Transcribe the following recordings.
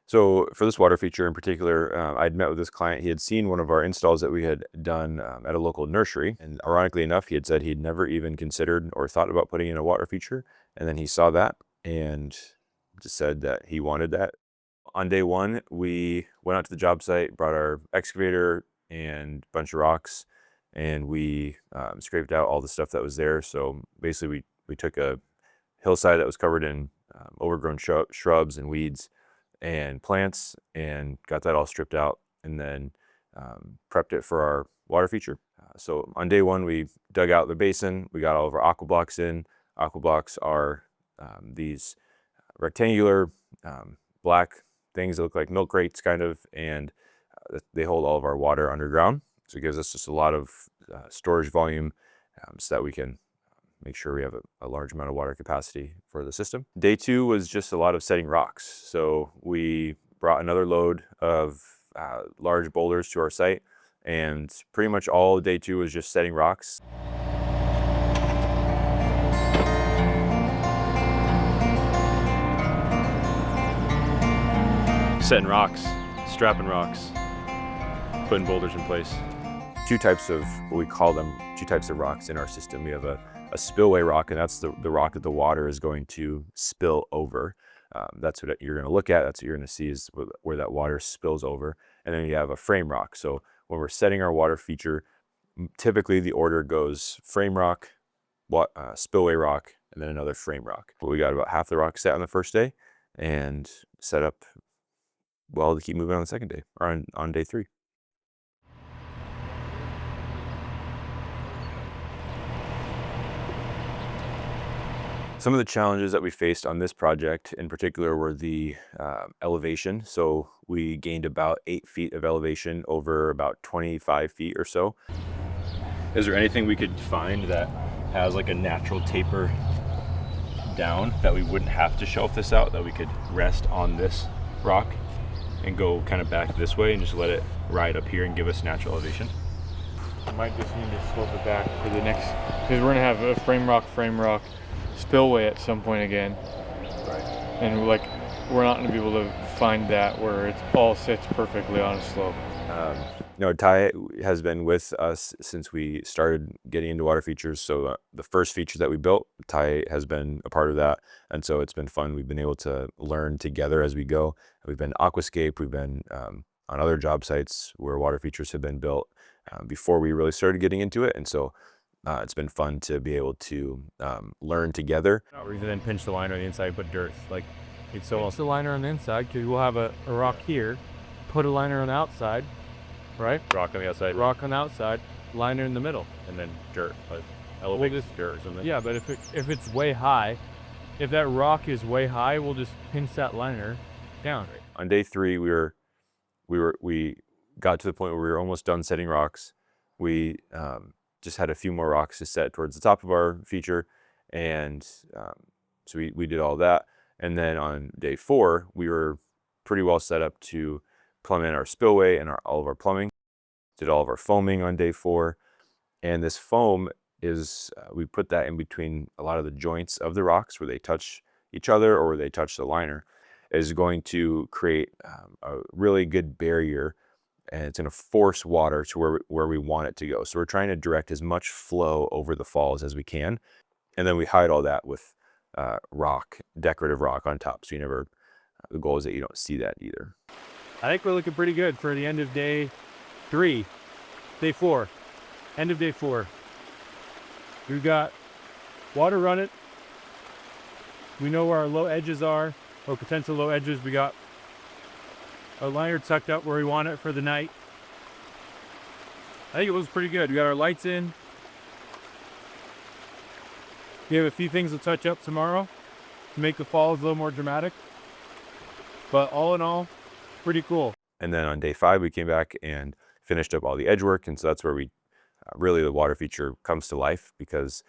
So for this water feature in particular, I'd met with this client. He had seen one of our installs that we had done at a local nursery. And ironically enough, he had said he'd never even considered or thought about putting in a water feature. And then he saw that and just said that he wanted that. On day one, we went out to the job site, brought our excavator and a bunch of rocks, and we scraped out all the stuff that was there. So basically we took a hillside that was covered in overgrown shrubs and weeds and plants and got that all stripped out, and then prepped it for our water feature. So on day one, we dug out the basin. We got all of our aqua blocks in. Aqua blocks are these rectangular black things that look like milk crates kind of, and they hold all of our water underground. So it gives us just a lot of storage volume so that we can make sure we have a large amount of water capacity for the system. Day two was just a lot of setting rocks. So we brought another load of large boulders to our site, and pretty much all day two was just setting rocks. Setting rocks, strapping rocks, putting boulders in place. Two types of, what we call them, two types of rocks in our system. We have a spillway rock, and that's the rock that the water is going to spill over. That's what you're going to look at. That's what you're going to see, is where that water spills over. And then you have a frame rock. So when we're setting our water feature, typically the order goes frame rock, spillway rock, and then another frame rock. But we got about half the rock set on the first day and set up well to keep moving on the second day, or on day three. Some of the challenges that we faced on this project in particular were the elevation. So we gained about 8 feet of elevation over about 25 feet or so. Is there anything we could find that has like a natural taper down that we wouldn't have to shelf this out, that we could rest on this rock and go kind of back this way and just let it ride up here and give us natural elevation? I might just need to slope it back for the next, because we're gonna have a frame rock spillway at some point again. Right. And like, we're not gonna be able to find that where it all sits perfectly on a slope. No, Ty has been with us since we started getting into water features. So the first feature that we built, Ty has been a part of that. And so it's been fun. We've been able to learn together as we go. We've been Aquascape, we've been on other job sites where water features have been built before we really started getting into it. And so it's been fun to be able to learn together. Or even then pinch the liner on the inside, put dirt. Like, it's so Pinch the liner on the inside, because we'll have a rock here, put a liner on the outside, right? rock on the outside, Rock on the outside, liner in the middle. and then dirt, like elevated dirt or something. Yeah, but if it's way high, if that rock is way high, we'll just pinch that liner down. On day three, we got to the point where we were almost done setting rocks. We just had a few more rocks to set towards the top of our feature, and so we did all that. And then on day four, we were pretty well set up to plumb in our spillway and all of our plumbing. Did all of our foaming on day four, and this foam is we put that in between a lot of the joints of the rocks where they touch each other or where they touch the liner, is going to create a really good barrier, and it's going to force water to where we want it to go. So we're trying to direct as much flow over the falls as we can, and then we hide all that with rock, decorative rock on top. So you never, the goal is that you don't see that either. I think we're looking pretty good for the end of day four. End of day four. We've got water running. We know where our low edges are, or potential low edges. We got our liner tucked up where we want it for the night. I think it looks pretty good. We got our lights in. We have a few things to touch up tomorrow to make the falls a little more dramatic. But all in all, pretty cool. And then on day five, we came back and finished up all the edge work. And so that's where we really the water feature comes to life, because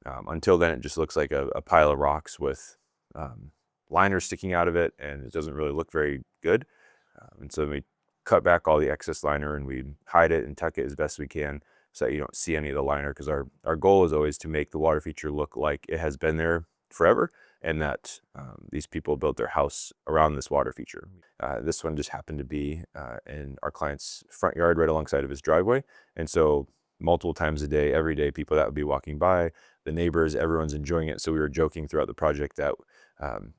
until then it just looks like a pile of rocks with liners sticking out of it, and it doesn't really look very good. And so we cut back all the excess liner and we hide it and tuck it as best we can so that you don't see any of the liner, because our goal is always to make the water feature look like it has been there forever. and that these people built their house around this water feature. This one just happened to be in our client's front yard right alongside of his driveway. And so multiple times a day, every day, people that would be walking by, the neighbors, everyone's enjoying it. So we were joking throughout the project that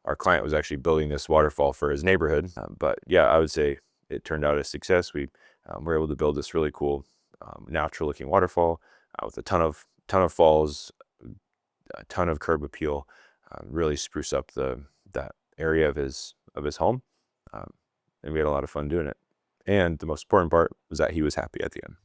our client was actually building this waterfall for his neighborhood. But yeah, I would say it turned out a success. We were able to build this really cool natural looking waterfall with a ton of falls, a ton of curb appeal, really spruce up that area of his home, and we had a lot of fun doing it. And the most important part was that he was happy at the end.